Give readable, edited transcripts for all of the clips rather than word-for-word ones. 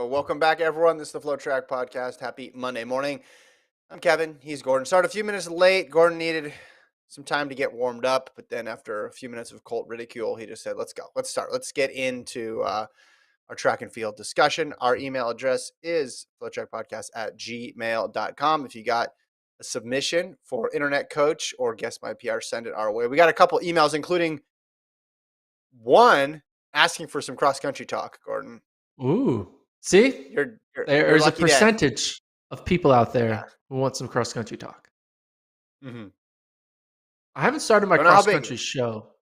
Welcome back, everyone. This is the FloTrack podcast. Happy Monday morning. I'm Kevin. He's Gordon. Started a few minutes late. Gordon needed some time to get warmed up, but then after a few minutes of Colt ridicule, he just said, "Let's go. Let's start. Let's get into our track and field discussion." Our email address is flotrackpodcast@gmail.com. If you got a submission for internet coach or guest my PR, send it our way. We got a couple emails, including one asking for some cross country talk. Gordon, Ooh, see, you're there's a lucky day. percentage of people out there Yeah. who want some cross country talk. Mm-hmm. I haven't started my Don't know how cross big. country show.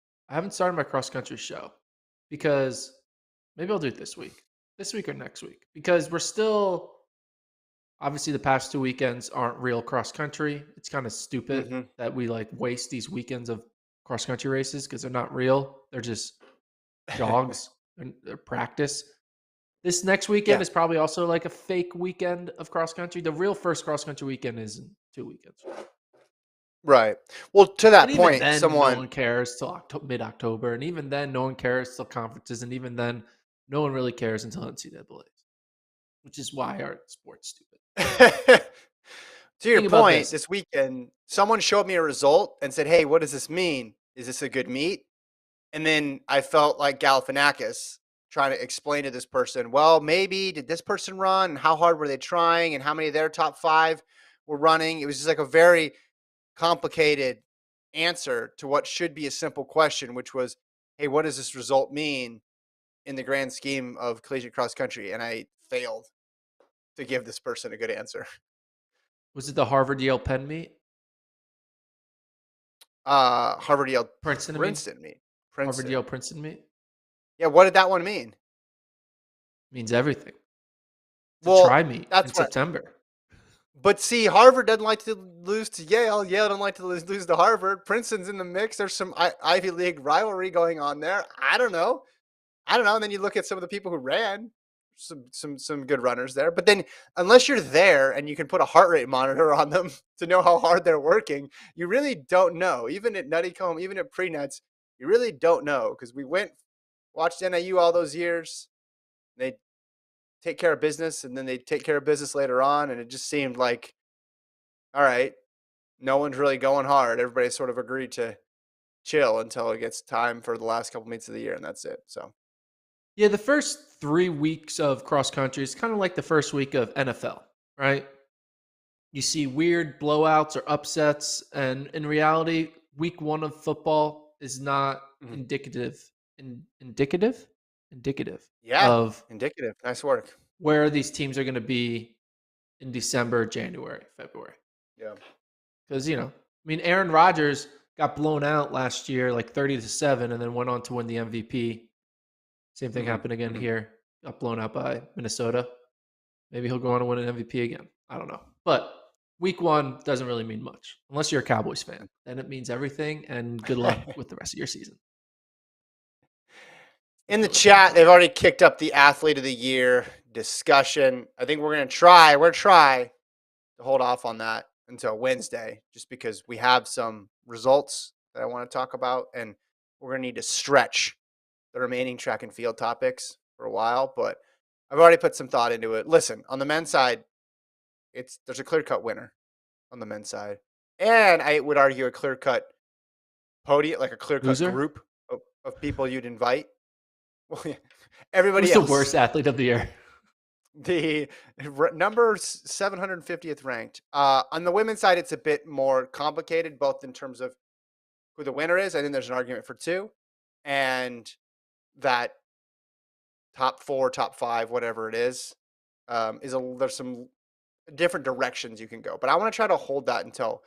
Because maybe I'll do it this week or next week, because we're still obviously the past 2 weekends aren't real cross country. It's kind of stupid Mm-hmm. that we waste these weekends of cross country races because they're not real. They're just jogs and they're practice. This next weekend Yeah. is probably also like a fake weekend of cross country. The real first cross country weekend is in 2 weekends. Right. Well, to that And even point, then, no one cares till mid-October. And even then, no one cares till conferences. And even then, no one really cares until NCAAs, which is why our sport's stupid. To your point, this weekend, someone showed me a result and said, "Hey, what does this mean? Is this a good meet?" And then I felt like Galifianakis trying to explain to this person, well, maybe did this person run? And how hard were they trying? And how many of their top 5 were running? It was just like a very complicated answer to what should be a simple question, which was, hey, what does this result mean in the grand scheme of collegiate cross country? And I failed to give this person a good answer. Was it the Harvard Yale Penn meet? Harvard Yale Princeton meet. Harvard Yale Princeton meet? Yeah, what did that one mean? Means everything. It's Well, a try meet in September. But see, Harvard doesn't like to lose to Yale. Yale doesn't like to lose to Harvard. Princeton's in the mix. There's some Ivy League rivalry going on there. I don't know. And then you look at some of the people who ran, some good runners there. But then unless you're there and you can put a heart rate monitor on them to know how hard they're working, you really don't know. Even at Nuttycombe, even at Pre-Nuts, you really don't know, because we watched NIU all those years. They take care of business, and then they take care of business later on. And it just seemed like, all right, no one's really going hard. Everybody sort of agreed to chill until it gets time for the last couple meets of the year, and that's it. So, yeah, the first 3 weeks of cross country is kind of like the first week of NFL, right? You see weird blowouts or upsets, and in reality, week 1 of football is not indicative. Yeah, of indicative. Nice work. Where these teams are going to be in December, January, February. Yeah. Because, Aaron Rodgers got blown out last year like 30-7 and then went on to win the MVP. Same thing happened again here. Got blown out by Minnesota. Maybe he'll go on to win an MVP again. I don't know. But week 1 doesn't really mean much unless you're a Cowboys fan. Then it means everything, and good luck with the rest of your season. In the chat, they've already kicked up the Athlete of the Year discussion. I think we're going to try to hold off on that until Wednesday, just because we have some results that I want to talk about, and we're going to need to stretch the remaining track and field topics for a while, but I've already put some thought into it. Listen, on the men's side, there's a clear-cut winner on the men's side, and I would argue a clear-cut podium, like a clear-cut group of people you'd invite. Well, yeah, everybody else. Who's the worst athlete of the year? The number 750th ranked. On the women's side, it's a bit more complicated, both in terms of who the winner is. I think there's an argument for 2, and that top 4, top 5, whatever it is there's some different directions you can go. But I want to try to hold that until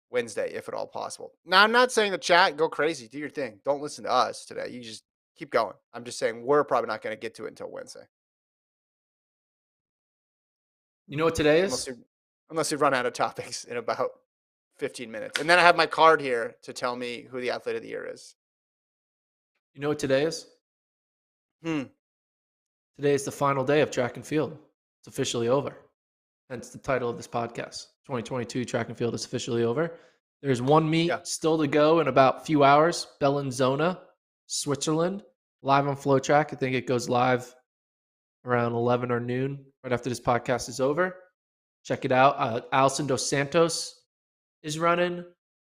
Wednesday, if at all possible. Now, I'm not saying the chat, go crazy, do your thing. Don't listen to us today. You just keep going. I'm just saying we're probably not going to get to it until Wednesday. You know what today is? Unless we run out of topics in about 15 minutes. And then I have my card here to tell me who the Athlete of the Year is. You know what today is? Today is the final day of track and field. It's officially over. Hence the title of this podcast. 2022 track and field is officially over. There's one meet still to go in about a few hours. Bellinzona, Switzerland, live on FloTrack. I think it goes live around 11 or noon, right after this podcast is over. Check it out. Alison Dos Santos is running.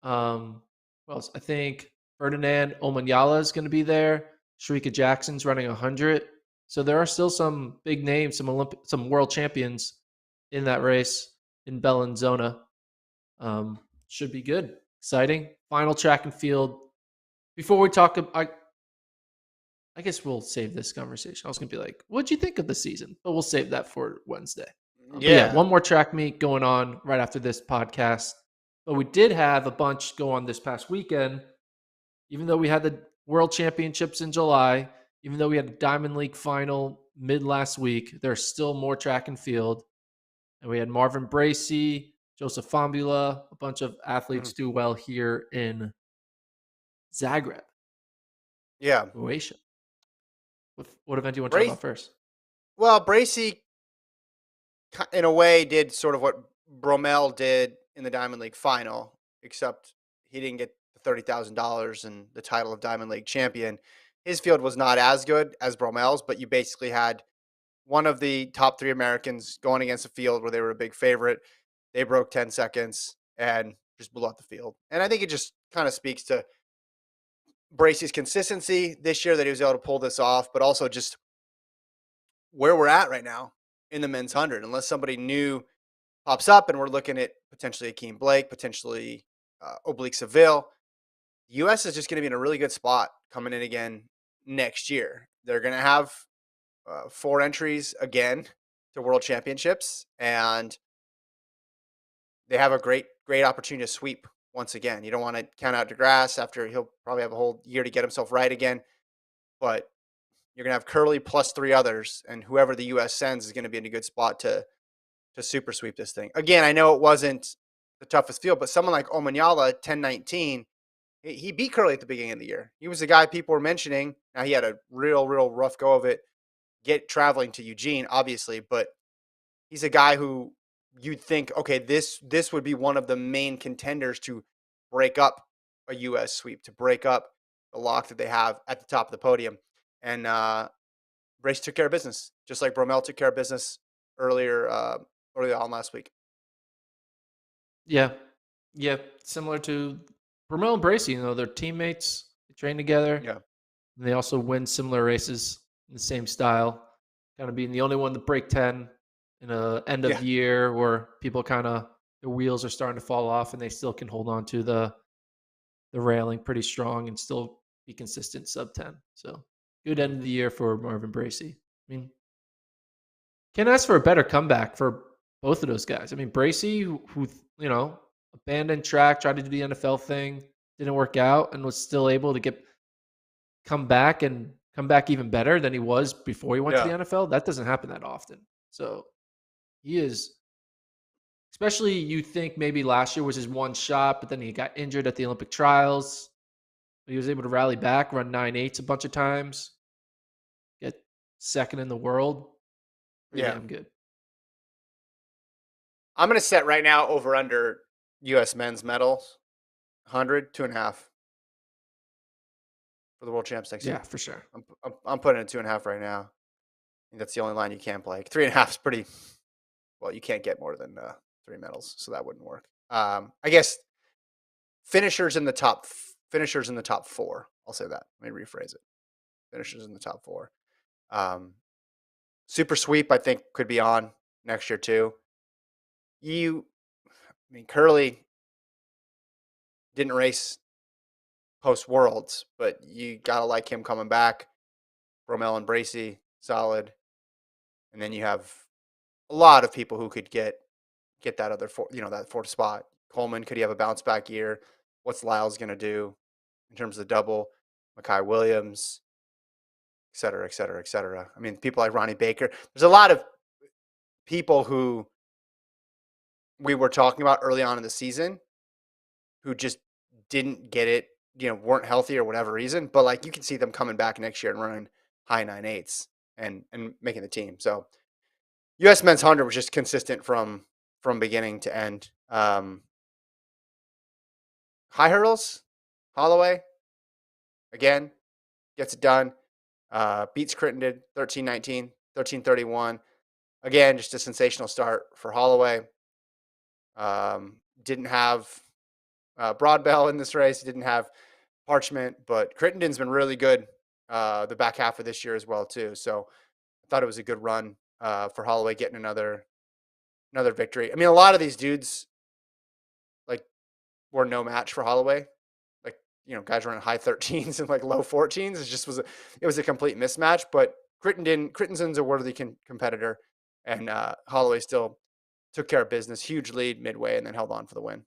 What else? I think Ferdinand Omanyala is going to be there. Sharika Jackson's running 100. So there are still some big names, some world champions in that race in Bellinzona. Should be good, exciting. Final track and field. Before we talk, I guess we'll save this conversation. I was gonna be like, "What'd you think of the season?" But we'll save that for Wednesday. But yeah, Yeah. one more track meet going on right after this podcast. But we did have a bunch go on this past weekend. Even though we had the World Championships in July, even though we had a Diamond League final mid last week, there's still more track and field. And we had Marvin Bracey, Joseph Fambula, a bunch of Mhm. athletes do well here in Zagreb, Yeah. Croatia. What event do you want to talk Brace. about first? Well, Bracy, in a way, did sort of what Bromell did in the Diamond League final, except he didn't get the $30,000 and the title of Diamond League champion. His field was not as good as Bromell's, but you basically had one of the top three Americans going against a field where they were a big favorite. They broke 10 seconds and just blew out the field. And I think it just kind of speaks to Bracey's consistency this year that he was able to pull this off, but also just where we're at right now in the men's 100. Unless somebody new pops up and we're looking at potentially Akeem Blake, potentially Oblique Seville, the U.S. is just going to be in a really good spot coming in again next year. They're going to have 4 entries again to World Championships, and they have a great opportunity to sweep once again. You don't want to count out DeGrasse after he'll probably have a whole year to get himself right again, but you're going to have Curly plus 3 others, and whoever the U.S. sends is going to be in a good spot to super sweep this thing. Again, I know it wasn't the toughest field, but someone like Omanyala, 10-19, he beat Curly at the beginning of the year. He was the guy people were mentioning. Now he had a real rough go of it, traveling to Eugene, obviously, but he's a guy who you'd think, okay, this would be one of the main contenders to break up a U.S. sweep, to break up the lock that they have at the top of the podium. And Brace took care of business, just like Bromell took care of business earlier early on last week. Yeah. Yeah. Similar to Bromell and Bracey, they're teammates. They train together. Yeah. And they also win similar races in the same style. Kind of being the only one to break 10 in a end of Yeah. year where people kind of their wheels are starting to fall off and they still can hold on to the railing pretty strong and still be consistent sub 10. So good end of the year for Marvin Bracey. I mean, can't ask for a better comeback for both of those guys. I mean, Bracey, who abandoned track, tried to do the NFL thing, didn't work out, and was still able to come back and come back even better than he was before he went to the Yeah. NFL. That doesn't happen that often. So he is, especially you think maybe last year was his one shot, but then he got injured at the Olympic trials. But he was able to rally back, run 9.8s a bunch of times, get second in the world. Pretty Yeah. damn good. I'm going to set right now over under U.S. men's medals 100, 2.5 for the world champs next Yeah, year. for sure. I'm putting it at 2.5 right now. I think that's the only line you can play. 3.5 is pretty well. You can't get more than 3 medals, so that wouldn't work. I guess finishers in the top 4. I'll say that. Let me rephrase it. Finishers in the top 4. Super sweep, I think, could be on next year too. Curly didn't race post Worlds, but you gotta like him coming back. Bromell and Bracey, solid, and then you have a lot of people who could get that other that 4th spot. Coleman, could he have a bounce back year? What's Lyle's gonna do in terms of the double? Makai Williams, et cetera, et cetera, et cetera. I mean, people like Ronnie Baker. There's a lot of people who we were talking about early on in the season who just didn't get it, weren't healthy or whatever reason. But like you can see them coming back next year and running high 9.8s and making the team. So U.S. men's 100 was just consistent from beginning to end. High hurdles, Holloway again gets it done. Beats Crittenden 13-19, 13:31. Again, just a sensational start for Holloway. Didn't have Broadbell in this race. Didn't have Parchment, but Crittenden's been really good the back half of this year as well too. So I thought it was a good run for Holloway getting another victory. I mean, a lot of these dudes like were no match for Holloway. Like, guys running high 13s and like low 14s. It was a complete mismatch. But Crittenden's a worthy competitor, and Holloway still took care of business. Huge lead midway, and then held on for the win.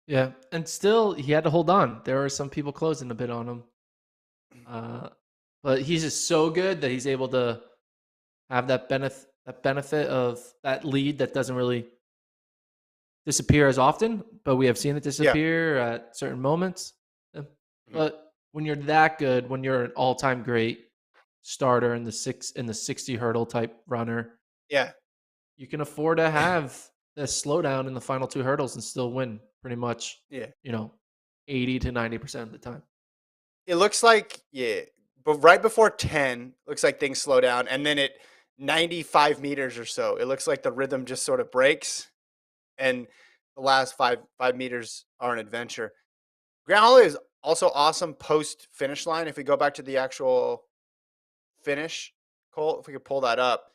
Yeah, and still he had to hold on. There were some people closing a bit on him, uh, but he's just so good that he's able to have that benefit of that lead that doesn't really disappear as often, but we have seen it Yeah. disappear at certain moments. Yeah. Mhm. But when you're that good, when you're an all-time great starter in the 60 hurdle type runner, Yeah. you can afford to have this slowdown in the final two hurdles and still win pretty much, Yeah. you know, 80 to 90% of the time. It looks like, yeah, but right before 10, looks like things slow down. And then at 95 meters or so, it looks like the rhythm just sort of breaks. And the last five meters are an adventure. Grant Holloway is also awesome post finish line. If we go back to the actual finish, Cole, if we could pull that up,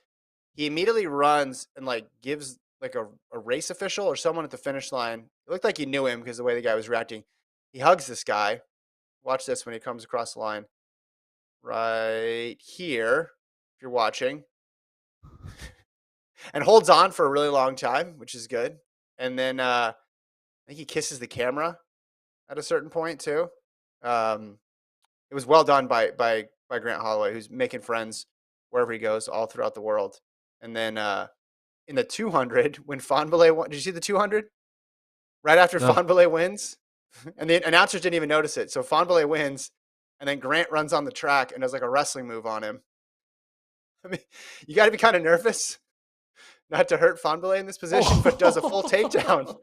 he immediately runs and like gives like a race official or someone at the finish line. It looked like he knew him because the way the guy was reacting. He hugs this guy. Watch this when he comes across the line right here. If you're watching, and holds on for a really long time, which is good. And then I think he kisses the camera at a certain point too. Um, it was well done by Grant Holloway, who's making friends wherever he goes, all throughout the world. And then in the 200, when Fonbele won, did you see the 200? Right after No. Fonbele wins, and the announcers didn't even notice it. So Fonbele wins, and then Grant runs on the track and does like a wrestling move on him. I mean, you got to be kind of nervous not to hurt Fonbele in this position, but does a full takedown. Oh.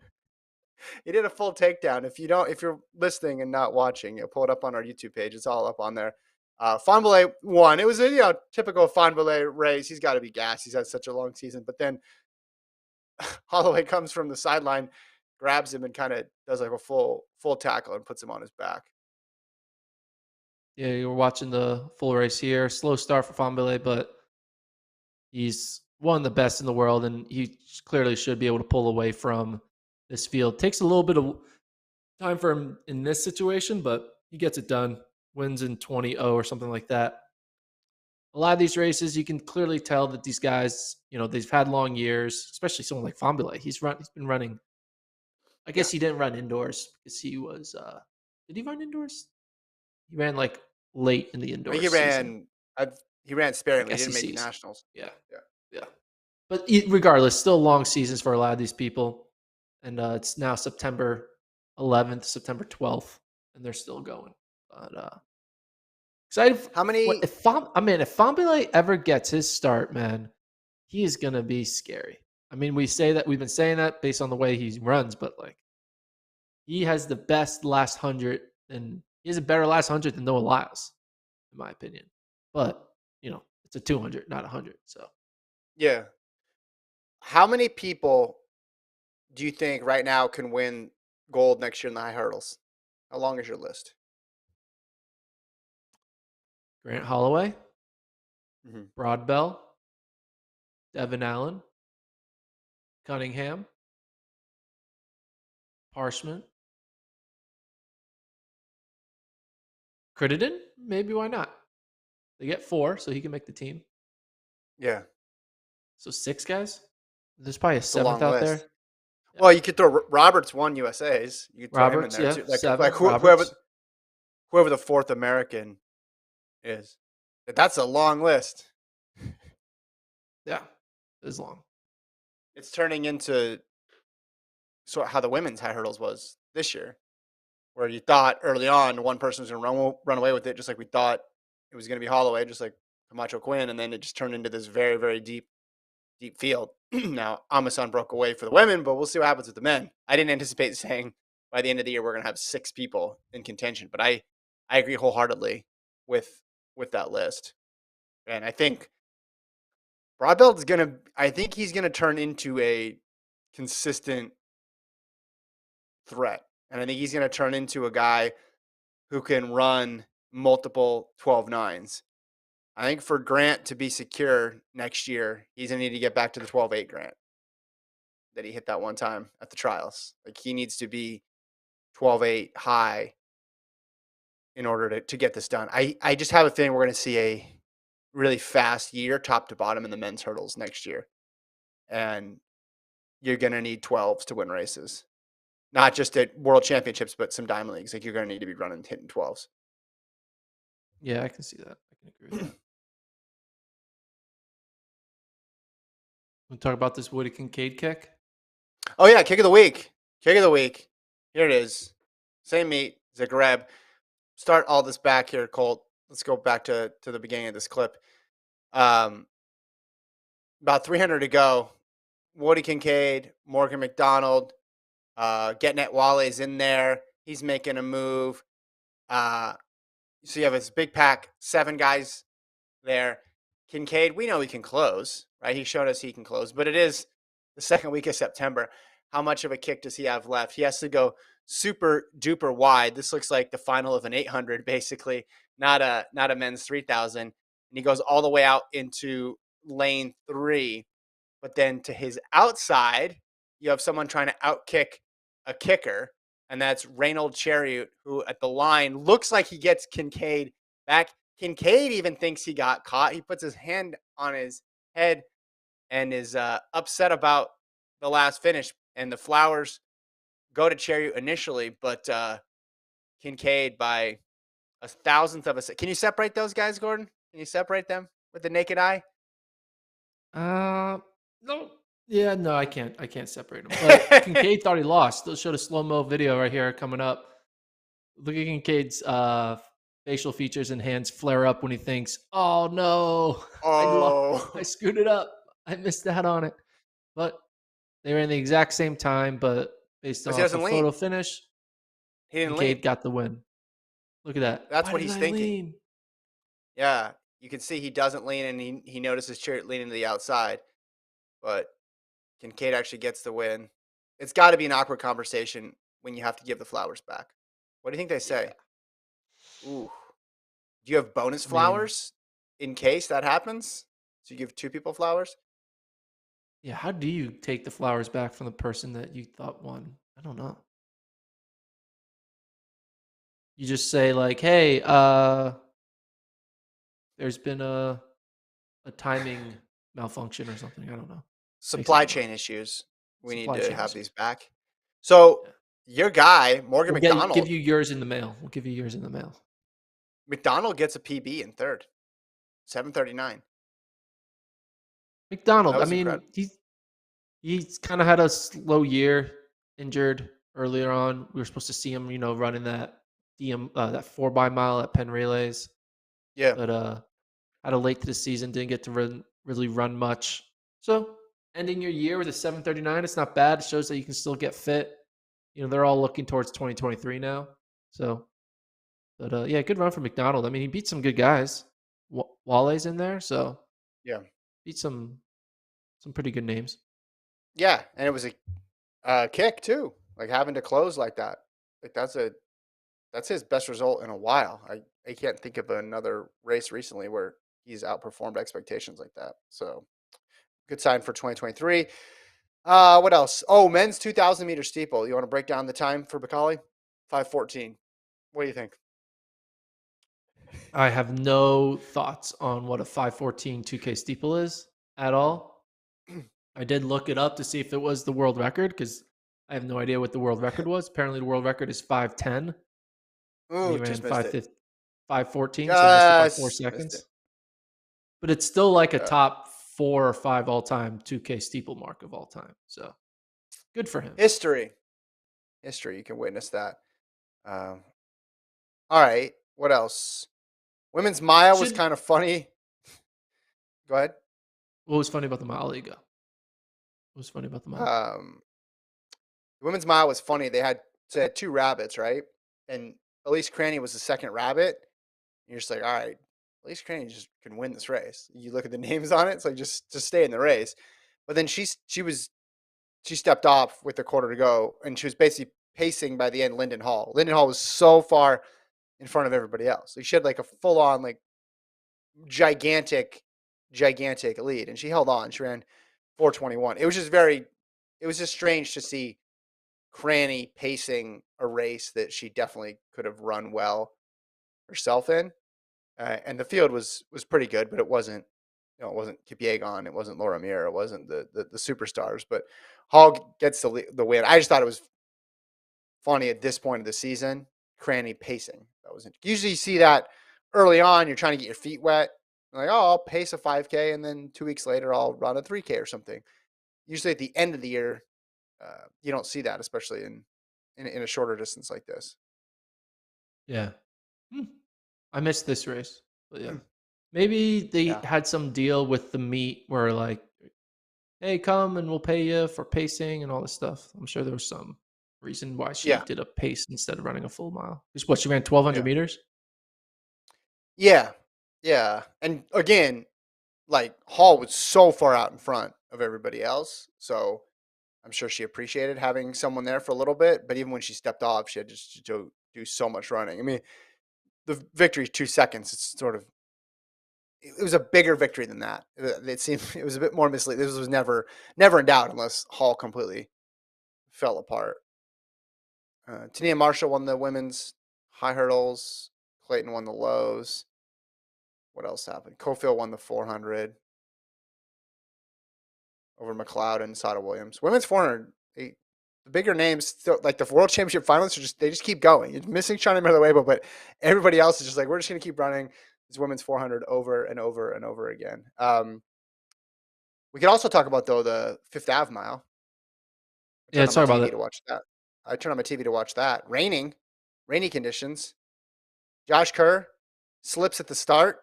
He did a full takedown. If you're listening and not watching, pull it up on our YouTube page. It's all up on there. Fonbele won. It was a typical Fonbele race. He's got to be gassed. He's had such a long season. But then Holloway comes from the sideline, grabs him, and kind of does like a full tackle and puts him on his back. Yeah, you were watching the full race here. Slow start for Fambele, but he's one of the best in the world, and he clearly should be able to pull away from this field. Takes a little bit of time for him in this situation, but he gets it done. Wins in 20-0 or something like that. A lot of these races, you can clearly tell that these guys, they've had long years, especially someone like Fambele. He's been running. I Yeah, guess he didn't run indoors because he was. Did he run indoors? He ran like late in the I think indoors season, he ran sparingly. He like didn't make the SECs. nationals. Yeah, Yeah, yeah. But regardless, still long seasons for a lot of these people, and it's now September 11th, September 12th, and they're still going. But excited. how many? If Fambele ever gets his start, man, he is gonna be scary. I mean, we've been saying that based on the way he runs, but like he has the best last 100, and he has a better last 100 than Noah Lyles, in my opinion. But it's a 200, not 100. So Yeah, how many people do you think right now can win gold next year in the high hurdles? How long is your list? Grant Holloway, Hmm. Broadbell, Devin Allen, Cunningham, Parchment, Crittenden. Maybe why not? They get 4, so he can make the team. Yeah, So 6 guys. There's probably a it's a seventh long out list. there. Yeah. Well, you could throw Roberts won USA's. You could throw him in Roberts, there yeah, too. Like 7. Roberts. whoever the fourth American is. That's a long list. Yeah, it's long. It's turning into sort of how the women's high hurdles was this year, where you thought early on one person was going to run away with it, just like we thought it was going to be Holloway, just like Camacho Quinn, and then it just turned into this very, very deep field. Now, Amasan broke away for the women, but we'll see what happens with the men. I didn't anticipate saying by the end of the year we're going to have 6 people in contention, but I agree wholeheartedly with that list. And I think Broadbelt is gonna. I think he's gonna turn into a consistent threat, and I think he's gonna turn into a guy who can run multiple 12.9s. I think for Grant to be secure next year, he's gonna need to get back to the 12.8 Grant that he hit that one time at the trials. Like he needs to be 12.8 high in order to get this done. I just have a feeling we're gonna see a really fast year top to bottom in the men's hurdles next year. And you're gonna need 12s to win races. Not just at world championships, but some diamond leagues. Like you're gonna need to be running hitting 12s. Yeah, I can see that. I can agree with that. We'll talk about this Woody Kincaid kick. Oh yeah, kick of the week. Kick of the week. Here it is. Same meet, Zagreb. Start all this back here, Colt. Let's go back to the beginning of this clip. Um, about 300 to go. Woody Kincaid, Morgan McDonald, getting at Wally's in there. He's making a move. So you have this big pack, 7 guys there. Kincaid, we know he can close, right? He showed us he can close, but it is the second week of September. How much of a kick does he have left? He has to go super duper wide. This looks like the final of an 800, basically, not a men's 3,000. And he goes all the way out into lane 3. But then to his outside, you have someone trying to outkick a kicker, and that's Reynold Chariot, who at the line looks like he gets Kincaid back. Kincaid even thinks he got caught. He puts his hand on his head and is upset about the last finish. And the flowers go to Chariot initially, but Kincaid by a thousandth of a second. Can you separate those guys, Gordon? Can you separate them with the naked eye? No. Yeah, no, I can't. I can't separate them. But Kincaid thought he lost. They'll show the slow mo video right here coming up. Look at Kincaid's facial features and hands flare up when he thinks, "Oh no, I lost. I Oh, screwed it up. I missed out on it." But they were in the exact same time, but based because he off a doesn't lean. photo finish, He didn't lean. Kincaid got the win. Look at that. That's Why what didn't he's I thinking. lean? Yeah, you can see he doesn't lean, and he notices Chariot leaning to the outside, but Kincaid actually gets the win. It's got to be an awkward conversation when you have to give the flowers back. What do you think they Yeah. say? Ooh, do you have bonus I mean, flowers in case that happens? So you give 2 people flowers? yeah, how do you take the flowers back from the person that you thought won? I don't know. You just say like, "Hey, there's been a timing malfunction or something." I don't know. Makes it Supply annoying. chain issues. We need Supply to chain have issues. these back. So Yeah. your guy Morgan Give McDonald. you yours in the mail. We'll give you yours in the mail. McDonald gets a PB in third, 7:39. That McDonald, I was mean, incredible. he's kind of had a slow year, injured earlier on. We were supposed to see him, running that that 4 by mile at Penn Relays, Yeah, but had a late to the season, didn't get to really run much. So ending your year with a 7:39, it's not bad. It shows that you can still get fit. They're all looking towards 2023 now. So, but yeah, good run for McDonald. I mean, he beat some good guys. Walle's in there, so yeah, beat some pretty good names. yeah, and it was a kick too. Like having to close like that. Like that's his best result in a while. I can't think of another race recently where he's outperformed expectations like that. So good sign for 2023. What else? Oh, men's 2,000 meter steeple. You want to break down the time for Bacali? 5:14. What do you think? I have no thoughts on what a 5:14 2K steeple is at all. I did look it up to see if it was the world record because I have no idea what the world record was. Apparently, the world record is 5:10, and he Ooh, ran just missed it. 5:14, so missed it by four Just missed it. seconds. But it's still like a Uh, top 4 or 5 all time 2K steeple mark of all time. So good for him. history, history. You can witness that. Um, all right. What else? Women's mile was Should kind of funny. Go ahead. What was funny about the mile? There you go. What was funny about the mile? Um, the women's mile was funny. They had 2 rabbits, right? And Elise Cranny was the second rabbit. And you're just like, all right, least Cranny just can win this race. You look at the names on it, it's like just stay in the race. But then she stepped off with a quarter to go, and she was basically pacing by the end Linden Hall. Linden Hall was so far in front of everybody else. Like she had like a full on like gigantic, gigantic lead, and she held on. She ran 4:21. It was just strange to see Cranny pacing a race that she definitely could have run well herself in. And the field was pretty good, but it wasn't, it wasn't Kipchoge, it wasn't Laura Mir, it wasn't the superstars. But Hall gets the win. I just thought it was funny at this point of the season, Cranny pacing. That was usually you see that early on. You're trying to get your feet wet. Like, oh, I'll pace a 5K, and then 2 weeks later, I'll run a 3K or something. Usually at the end of the year, you don't see that, especially in a shorter distance like this. Yeah. Hmm. I missed this race. But yeah. Maybe they Yeah, had some deal with the meet where like, hey, come and we'll pay you for pacing and all this stuff. I'm sure there was some reason why she yeah, did a pace instead of running a full mile. Just what she ran 1,200 yeah, meters. yeah, yeah. And again, like Hall was so far out in front of everybody else, so I'm sure she appreciated having someone there for a little bit. But even when she stepped off, she had just to do so much running. I mean, the victory is 2 seconds. It's sort of, it was a bigger victory than that. It seemed it was a bit more misleading. This was never in doubt unless Hall completely fell apart. Tania Marshall won the women's high hurdles. Clayton won the lows. What else happened? Cofield won the 400 over McLeod and Sada Williams. Women's 400, the bigger names, like the World Championship finalists, they just keep going. You're missing Shawnee Miller-Weibo, but everybody else is just like, we're just going to keep running this women's 400 over and over and over again. We could also talk about, though, the Fifth Ave mile. I Yeah, turned on let's my talk about TV that. to watch that. I turned on my TV to watch that. Rainy conditions. Josh Kerr slips at the start,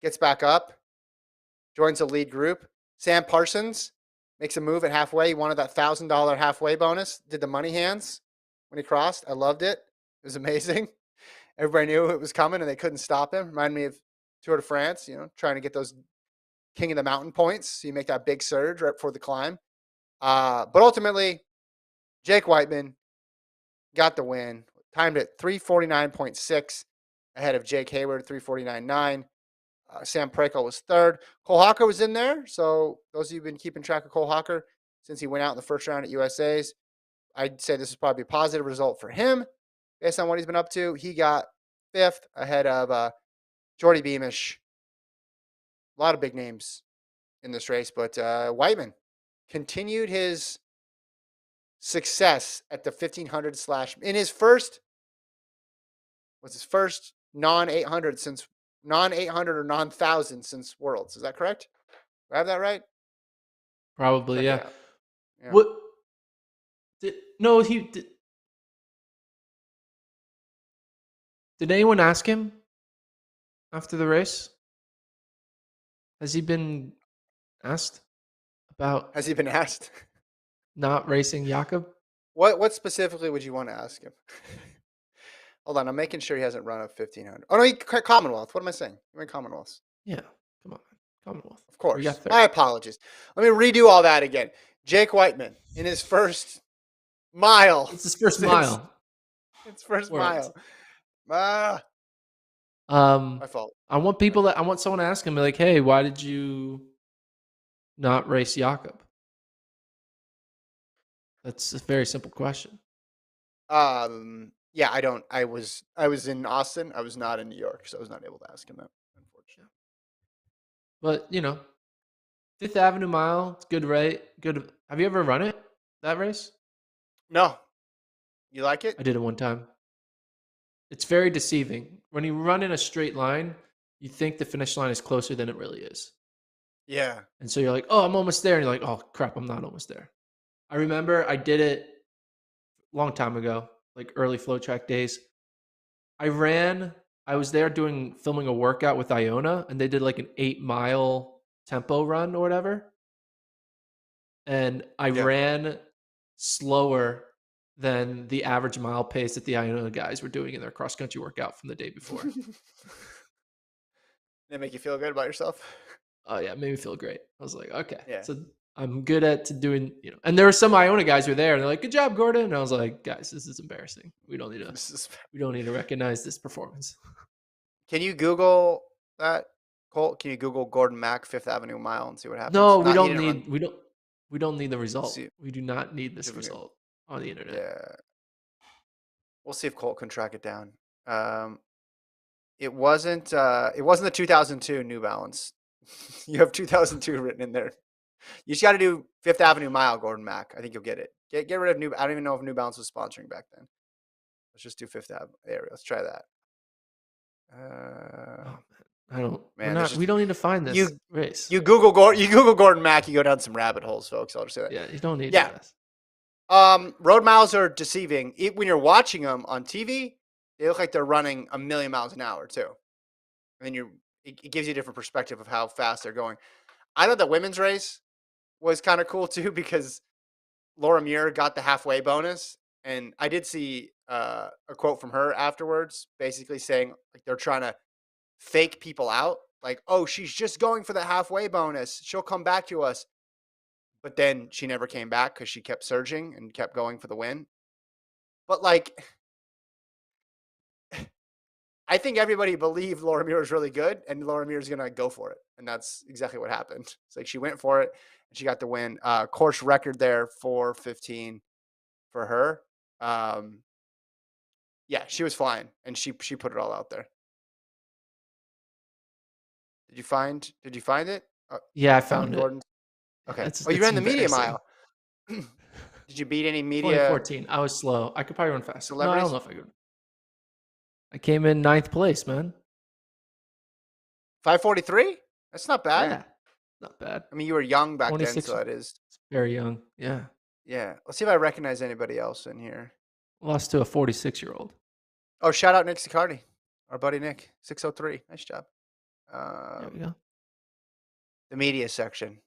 gets back up, joins the lead group. Sam Parsons makes a move at halfway. He wanted that $1,000 halfway bonus. Did the money hands when he crossed. I loved it. It was amazing. Everybody knew it was coming, and they couldn't stop him. Reminded me of Tour de France, trying to get those King of the Mountain points. So you make that big surge right before the climb. But ultimately, Jake Whiteman got the win. Timed at 3:49.6 ahead of Jake Hayward, 3:49.9. Sam Prekel was third. Cole Hawker was in there. So those of you who've been keeping track of Cole Hawker since he went out in the first round at USA's, I'd say this is probably a positive result for him based on what he's been up to. He got fifth ahead of Jordy Beamish. A lot of big names in this race, but Whiteman continued his success at the 1500 slash in his first non 800 since non 800 or non 1000 since Worlds. Is that correct? Do I have that right? Probably, Check it yeah. out. Yeah. What no, did anyone ask him after the race? Has he been asked about Has he been asked? not racing Jakob? What specifically would you want to ask him? Hold on, I'm making sure he hasn't run a 1500. Oh no, Commonwealth. What am I saying? He ran Commonwealth. Yeah, come on, Commonwealth. Of Or you got course. third. My apologies. Let me redo all that again. Jake Whiteman in his first mile It's his first since mile. its first Worlds. mile. Ah, my fault. I want My people fault. that I want someone to ask him like, hey, why did you not race Jakob? That's a very simple question. Yeah, I don't. I was in Austin. I was not in New York, so I was not able to ask him that, unfortunately. But Fifth Avenue Mile, it's good, right? Good. Have you ever run it? That race? No, you like it? I did it one time. It's very deceiving. When you run in a straight line, you think the finish line is closer than it really is. Yeah. And so you're like, oh, I'm almost there. And you're like, oh, crap, I'm not almost there. I remember I did it a long time ago, like early FloTrack days. I was there filming a workout with Iona, and they did like an 8-mile tempo run or whatever. And I Yeah. ran slower than the average mile pace that the Iona guys were doing in their cross country workout from the day before. They make you feel good about yourself. Oh yeah, it made me feel great. I was like, okay, Yeah. so I'm good at doing, And there were some Iona guys who were there, and they're like, "Good job, Gordon." And I was like, "Guys, this is embarrassing. This is. We don't need to recognize this performance." Can you Google that, Colt? Can you Google Gordon Mack Fifth Avenue Mile and see what happens? No, we Not he don't didn't run. need we don't need the Let's result. see. We do not need See this if we can. result on the internet. Yeah, we'll see if Colt can track it down. Um, it wasn't. It wasn't the 2002 New Balance. You have 2002 written in there. You just got to do Fifth Avenue Mile, Gordon Mack. I think you'll get it. Get rid of New. I don't even know if New Balance was sponsoring back then. Let's just do Fifth Avenue. There we go. Let's try that. Oh man, I don't. We're Man, there's not. just We don't need to find you. this race. You Google Gordon Mack. You go down some rabbit holes, folks. I'll just say that. Yeah, you don't need Yeah. this. Road miles are deceiving. When you're watching them on TV, they look like they're running a million miles an hour too. And then it gives you a different perspective of how fast they're going. I thought the women's race was kind of cool too because Laura Muir got the halfway bonus, and I did see a quote from her afterwards, basically saying like they're trying to fake people out, like, oh, she's just going for the halfway bonus. She'll come back to us. But then she never came back because she kept surging and kept going for the win. But like, I think everybody believed Laura Muir was really good, and Laura Muir is gonna go for it, and that's exactly what happened. It's like she went for it, and she got the win. Course record there, 4:15 for her. Yeah, she was flying, and she put it all out there. Did you find it? Yeah, I You found found it. Gordon. Yeah, Okay. it's Oh, you it's ran the media embarrassing. mile. Did you beat any media 2014. I was slow. I could probably run faster. No, I don't celebrities? know if I could. I came in ninth place, man. 5:43. That's not bad. Yeah, not bad. I mean, you were young back then, 26. so that is. Very young. Yeah, Yeah. Let's see if I recognize anybody else in here. lost to a 46-year-old. Oh, shout out Nick Sicardi, our buddy Nick, 603. Nice job. There we go. The media section.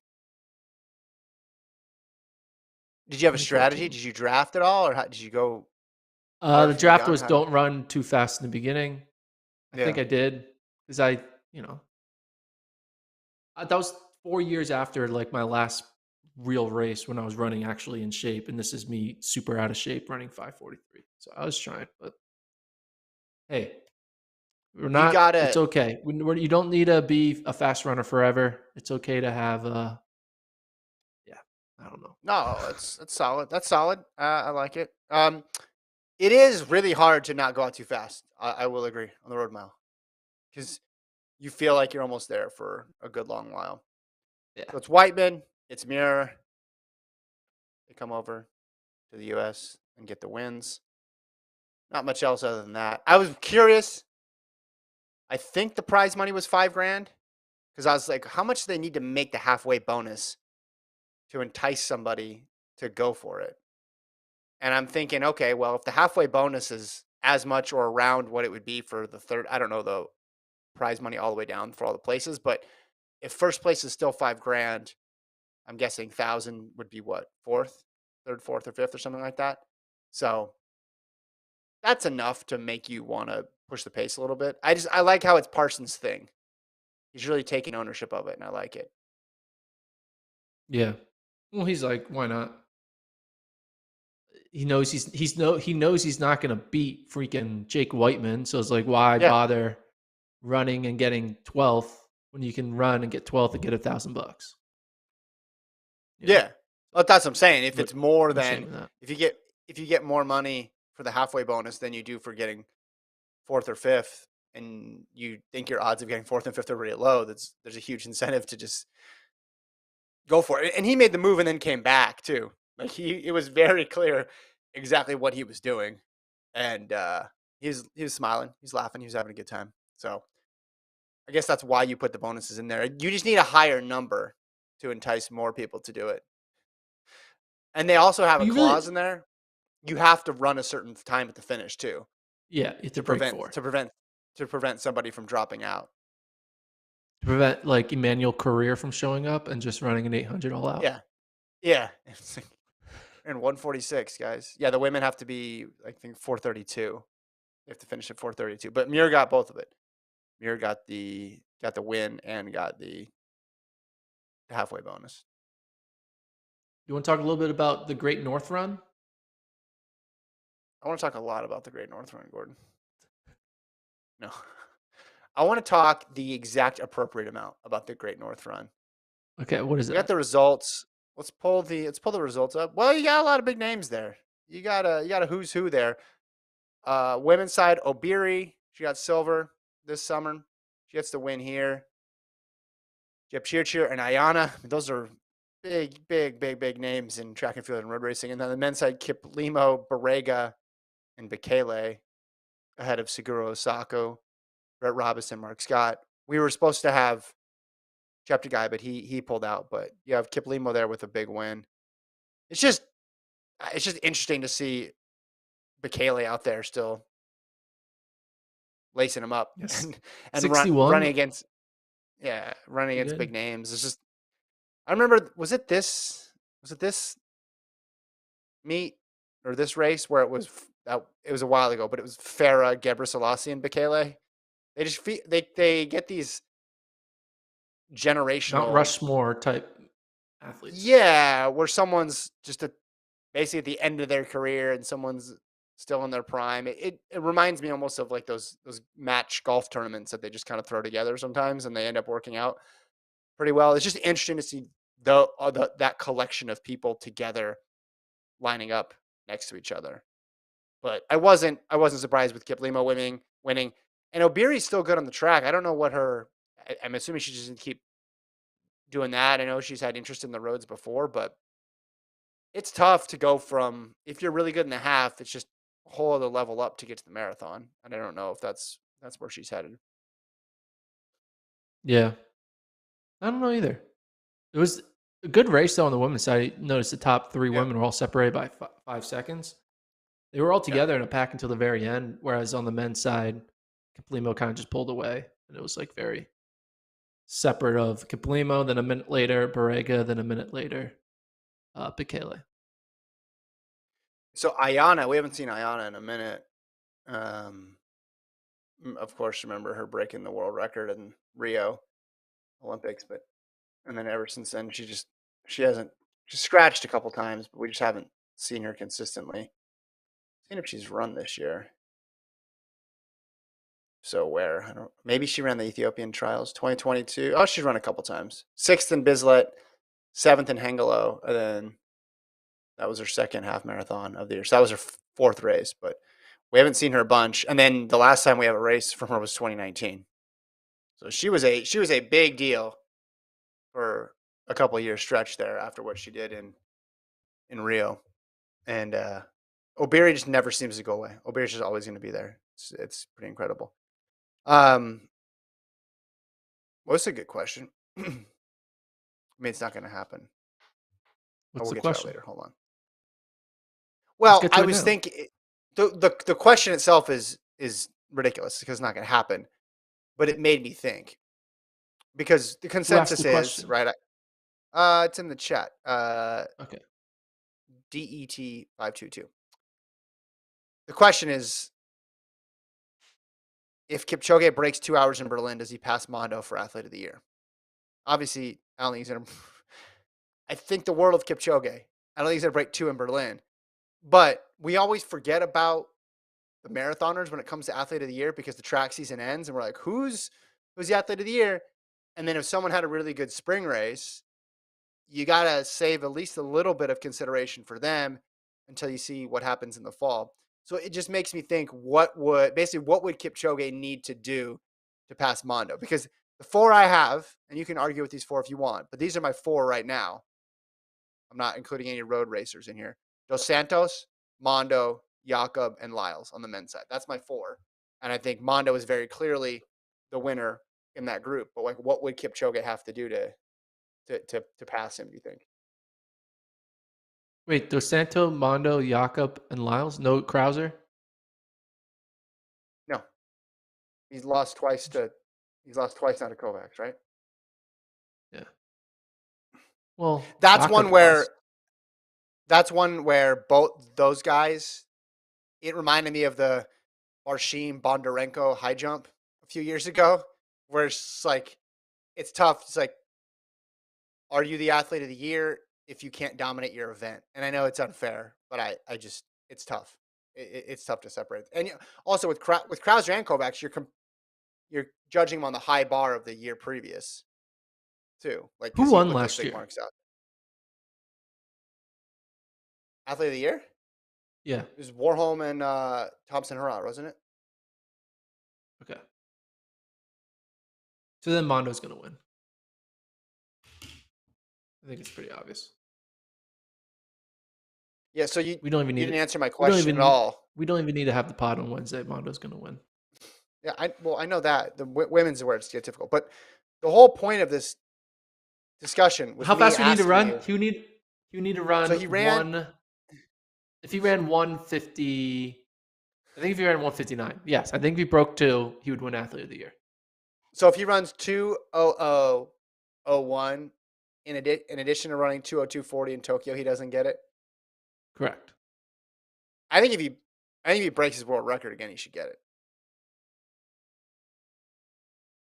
Did you have a strategy? 2014. Did you draft at all, or did you go start The from the draft gun? was don't run too fast in the beginning. I think Yeah. I did because you know, that was 4 years after like my last real race when I was running actually in shape, and this is me super out of shape running 5:43. So I was trying, but hey, we're You not. It's gotta. okay. You don't need to be a fast runner forever. It's okay to have yeah. I don't know. No, that's solid. That's solid. I like it. It is really hard to not go out too fast. I will agree on the road mile because you feel like you're almost there for a good long while. Yeah. So it's Whiteman, it's Muir. They come over to the U.S. and get the wins. Not much else other than that. I was curious. I think the prize money was $5,000 because I was like, how much do they need to make the halfway bonus to entice somebody to go for it? And I'm thinking, okay, well, if the halfway bonus is as much or around what it would be for the third, I don't know the prize money all the way down for all the places, but if first place is still $5,000, I'm guessing 1,000 would be what, third, fourth, or fifth, or something like that. So that's enough to make you want to push the pace a little bit. I like how it's Parsons' thing. He's really taking ownership of it, and I like it. Yeah. Well, he's like, why not? He knows he knows he's not going to beat freaking Jake Whiteman, so it's like, why Yeah, bother running and getting 12th when you can run and get 12th and get $1,000? yeah. Well, that's what I'm saying. If But it's more I'm ashamed than of that. if you get more money for the halfway bonus than you do for getting fourth or fifth, and you think your odds of getting fourth and fifth are really low, there's a huge incentive to just go for it. And he made the move and then came back too. Like it was very clear exactly what he was doing, and he was smiling, he's laughing, he was having a good time. So I guess that's why you put the bonuses in there. You just need a higher number to entice more people to do it. And they also have a You really, clause in there. You have to run a certain time at the finish too yeah, you have to to break prevent four to prevent to prevent somebody from dropping out. to prevent like Emmanuel Career from showing up and just running an 800 all out. Yeah, yeah. It's like, and 146, guys. Yeah, the women have to be, I think, 432. They have to finish at 432. But Muir got both of it. Muir got the got the win and got the halfway bonus. You want to talk a little bit about the Great North Run? I want to talk a lot about the Great North Run, Gordon. No. I want to talk the exact appropriate amount about the Great North Run. Okay, what is We got that? the results. Let's pull the results up. Well, you got a lot of big names there. You got a who's who there. Women's side, Obiri, she got silver this summer. She gets the win here. Kipchoge and Ayana, those are big names in track and field and road racing. And then the men's side, Kiplimo, Barrega, and Bekele ahead of Seguro Osako, Brett Robinson, Mark Scott. We were supposed to have Chapter guy, but he pulled out. But you have Kiplimo there with a big win. It's just interesting to see Bekele out there still lacing him up Yes. and 61. running against running Pretty against good. big names. It's just I remember was it this meet or this race where it was a while ago, but it was Farah, Gebrselassie, and Bekele. They just they get these Mount generational Rushmore type athletes. where someone's just basically at the end of their career and someone's still in their prime. It reminds me almost of like those match golf tournaments that they just kind of throw together sometimes and they end up working out pretty well. It's just interesting to see that collection of people together lining up next to each other. But I wasn't surprised with Kiplimo winning. And Obiri's still good on the track. I don't know what I'm assuming she's just gonna keep doing that. I know she's had interest in the roads before, but it's tough to go from if you're really good in the half, it's just a whole other level up to get to the marathon. And I don't know if that's where she's headed. Yeah. I don't know either. It was a good race though on the women's side. I noticed the top three Yeah. women were all separated by 5 seconds. They were all Yeah. together in a pack until the very end. Whereas on the men's side, Caplimo kind of just pulled away, and it was like very separate of Caplimo. Then a minute later, Barrega. Then a minute later, Bekele. So Ayana, we haven't seen Ayana in a minute. Um, of course, remember her breaking the world record in Rio Olympics, but and then ever since then, she hasn't she's scratched a couple times, but we just haven't seen her consistently. Seen if she's run this year. So where I don't maybe she ran the Ethiopian trials 2022. Oh, she's run a couple times. Sixth in Bislett, seventh in Hengelo, and then that was her second half marathon of the year. So that was her fourth race, but we haven't seen her a bunch. And then the last time we have a race from her was 2019. So she was a big deal for a couple year stretch there after what she did in Rio. And Obiri just never seems to go away. Obiri's just always going to be there. It's pretty incredible. Well, that's a good question. I mean, it's not going to happen. Oh, What's we'll the get to that question? later. Hold on. Let's Well, get I to it was now. thinking the question itself is ridiculous because it's not going to happen, but it made me think because the Who asked the consensus is question? right. It's in the chat. Okay. DET522. The question is, if Kipchoge breaks 2 hours in Berlin, does he pass Mondo for Athlete of the Year? Obviously, I don't think he's going to. I think the world of Kipchoge. I don't think he's going to break 2 in Berlin. But we always forget about the marathoners when it comes to Athlete of the Year because the track season ends and we're like, who's the Athlete of the Year? And then if someone had a really good spring race, you got to save at least a little bit of consideration for them until you see what happens in the fall. So it just makes me think what would Kipchoge need to do to pass Mondo? Because the four I have, and you can argue with these four if you want, but these are my four right now. I'm not including any road racers in here. Dos Santos, Mondo, Jakob, and Lyles on the men's side. That's my four. And I think Mondo is very clearly the winner in that group. But like, what would Kipchoge have to do to pass him? Do you think? Wait, Dos Santo, Mondo, Jakob, and Lyles? No Krauser? No, he's lost twice to now to Kovacs, right? Yeah. Well, That's one Jakob where lost. both those guys. It reminded me of the Barshim Bondarenko high jump a few years ago. where it's like it's tough. It's like, are you the athlete of the year if you can't dominate your event? And I know it's unfair, but I just it's tough. It's tough to separate. And also with Krauser and Kovacs, you're judging them on the high bar of the year previous too, like Who because he won put those last big year? marks out. Athlete of the year? Yeah. It was Warholm and Thompson Herrod, wasn't it? Okay. So then Mondo's going to win. I think it's pretty obvious. Yeah. So you We don't even you need didn't it. answer my We don't question at even all. we don't even need to have the pod on Wednesday. Mondo's going to win. Yeah. I know that the women's where it's difficult, but the whole point of this discussion was How me fast you need to asking run? you. You need to So run he ran. one. If he ran 150, I think if he ran 159, yes, I think if he broke two, he would win Athlete of the Year. So if he runs 2:00:01 in addition to running 2:02:40 in Tokyo, he doesn't get it. Correct. I think if he breaks his world record again, he should get it.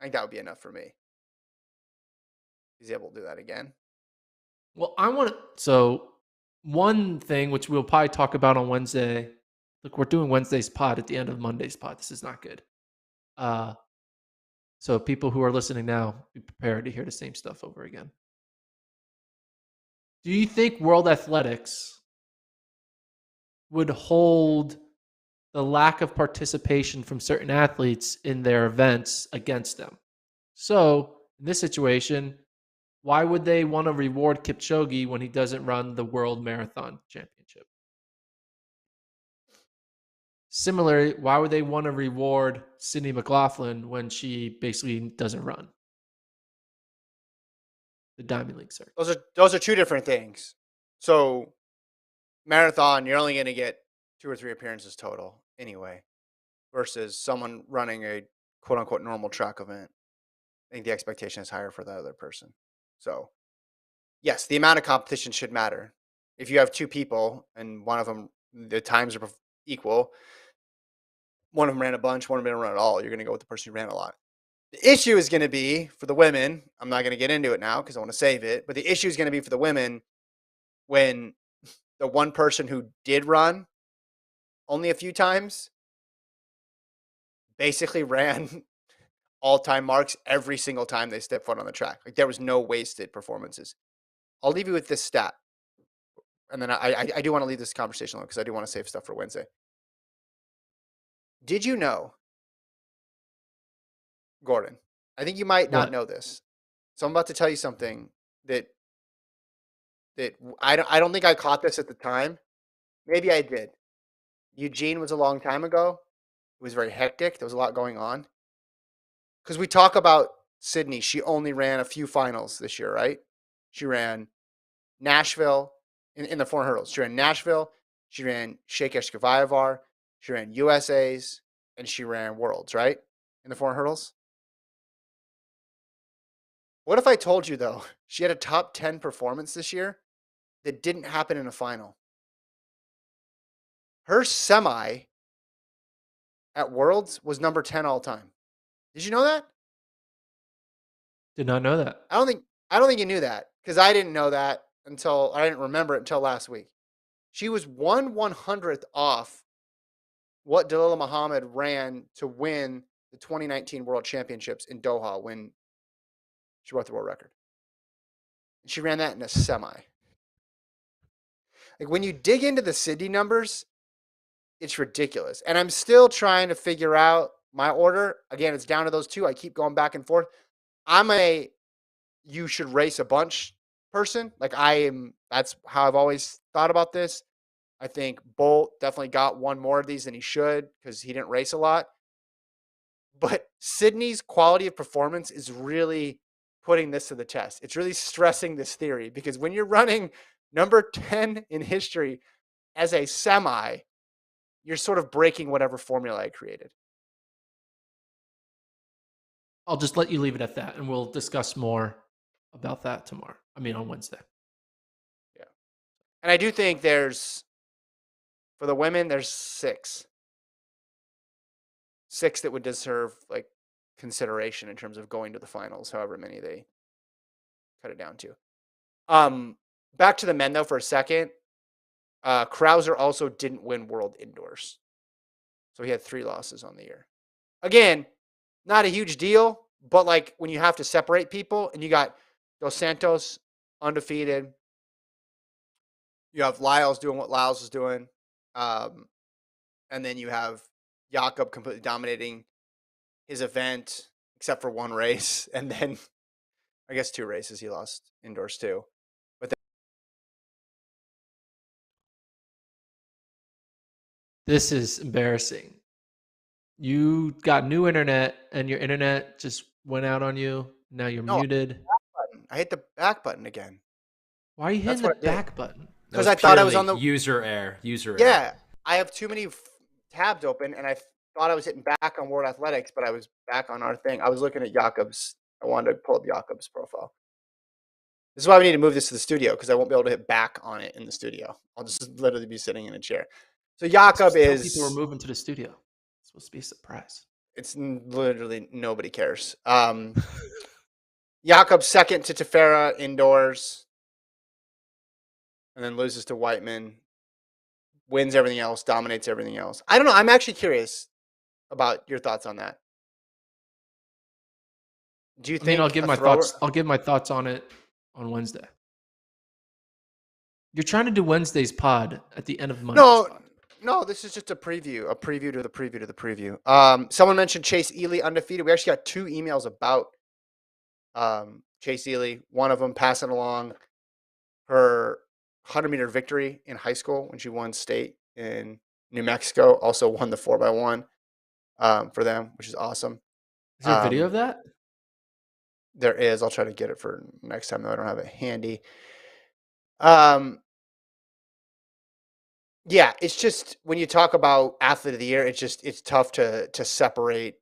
I think that would be enough for me. He's able to do that again. Well, I want to. So, one thing which we'll probably talk about on Wednesday. Look, we're doing Wednesday's pod at the end of Monday's pod. This is not good. So people who are listening now, be prepared to hear the same stuff over again. Do you think World Athletics would hold the lack of participation from certain athletes in their events against them? So, in this situation, why would they want to reward Kipchoge when he doesn't run the World Marathon Championship? Similarly, why would they want to reward Sydney McLaughlin when she basically doesn't run the Diamond League circuit? Those are two different things. So marathon, you're only going to get 2 or 3 appearances total anyway, versus someone running a quote unquote normal track event. I think the expectation is higher for the other person. So yes, the amount of competition should matter. If you have two people and one of them the times are equal, one of them ran a bunch, one of them didn't run at all, you're going to go with the person who ran a lot. The issue is going to be for the women. I'm not going to get into it now because I want to save it. But the issue is going to be for the women when the one person who did run only a few times basically ran all-time marks every single time they stepped foot on the track. Like there was no wasted performances. I'll leave you with this stat, and then I do want to leave this conversation alone because I do want to save stuff for Wednesday. Did you know, Gordon? I think you might not What? know this. So I'm about to tell you something that I don't think I caught this at the time. Maybe I did. Eugene was a long time ago. It was very hectic. There was a lot going on. Because we talk about Sydney, she only ran a few finals this year, right? She ran Nashville in the 400 hurdles. She ran Nashville. She ran Sheikh Eshkavayavar. She ran USA's, and she ran Worlds, right? In the 400 hurdles. What if I told you though she had a top 10 performance this year that didn't happen in a final? Her semi at Worlds was number 10 all time. Did you know that? Did not know that. I don't think you knew that because I didn't know that until I didn't remember it until last week. She was 1/100th off what Dalilah Muhammad ran to win the 2019 World Championships in Doha when she broke the world record. And she ran that in a semi. Like when you dig into the Sydney numbers, it's ridiculous. And I'm still trying to figure out my order. Again, it's down to those two. I keep going back and forth. I'm a you should race a bunch person. Like that's how I've always thought about this. I think Bolt definitely got one more of these than he should because he didn't race a lot. But Sydney's quality of performance is really putting this to the test. It's really stressing this theory because when you're running number 10 in history as a semi, you're sort of breaking whatever formula I created. I'll just let you leave it at that, and we'll discuss more about that tomorrow. I mean, on Wednesday. Yeah. And I do think for the women, there's six that would deserve like consideration in terms of going to the finals, however many they cut it down to. Back to the men though for a second. Krauser also didn't win World Indoors, so he had 3 losses on the year. Again, not a huge deal, but like when you have to separate people, and you got Dos Santos undefeated, you have Lyles doing what Lyles is doing, and then you have Jakob completely dominating his event, except for one race, and then I guess 2 races he lost indoors too. This is embarrassing. You got new internet and your internet just went out on you. Now you're No, muted. I hit the back button again. Why are you hitting That's the what I did. back button? That Because was I thought I was purely on the user error. User error. yeah. I have too many tabs open, and I thought I was hitting back on World Athletics, but I was back on our thing. I was looking at Jakob's. I wanted to pull up Jakob's profile. This is why we need to move this to the studio, because I won't be able to hit back on it in the studio. I'll just literally be sitting in a chair. So Jakob Just tell people we're is. moving to the studio. It's supposed to be a surprise. It's literally nobody cares. Jakob second to Tefera indoors, and then loses to Whiteman. Wins everything else, dominates everything else. I don't know. I'm actually curious about your thoughts on that. Do you I mean, think I'll give a my thrower? thoughts. I'll give my thoughts on it on Wednesday. You're trying to do Wednesday's pod at the end of Monday's No, pod. no. This is just a preview to the preview to the preview. Someone mentioned Chase Ely undefeated. We actually got 2 emails about Chase Ely. One of them passing along her 100-meter victory in high school when she won state in New Mexico. Also won the 4x1 for them, which is awesome. Is there a video of that? There is. I'll try to get it for next time, though I don't have it handy. Yeah, it's just when you talk about athlete of the year, it's tough to separate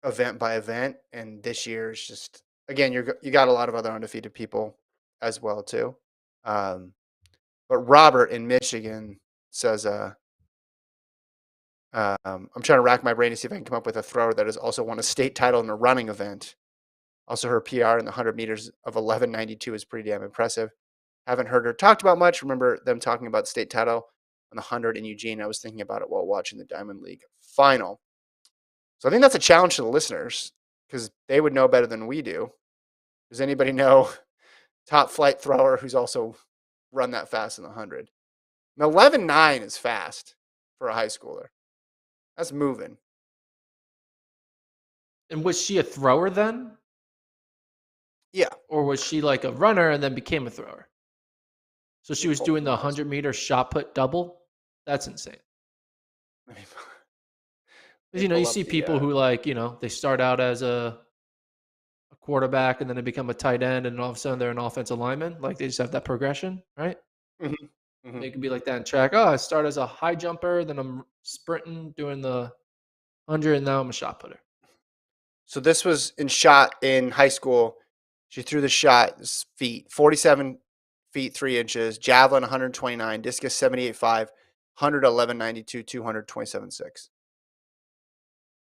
event by event. And this year is just, again, you got a lot of other undefeated people as well too. But Robert in Michigan says, I'm trying to rack my brain to see if I can come up with a thrower that has also won a state title in a running event. Also, her PR in the 100 meters of 11:92 is pretty damn impressive. Haven't heard her talked about much. Remember them talking about state title on the 100 in Eugene. I was thinking about it while watching the Diamond League final. So I think that's a challenge to the listeners, because they would know better than we do. Does anybody know top flight thrower who's also run that fast in the 100? An 11:9 is fast for a high schooler. That's moving. And was she a thrower then? Yeah. Or was she like a runner and then became a thrower? So she was pull doing up the the notes. 100-meter shot put double? That's insane. Let me- Because, you see people who they start out as a quarterback and then they become a tight end and all of a sudden they're an offensive lineman. Like they just have that progression, right? Mhm, mhm. It could be like that in track. Oh, I start as a high jumper, then I'm sprinting, doing the 100, and now I'm a shot putter. So this was in shot in high school. She threw the shot feet, 47 feet 3 inches, javelin 129, discus 78.5, 100 11.92, 200 27.6.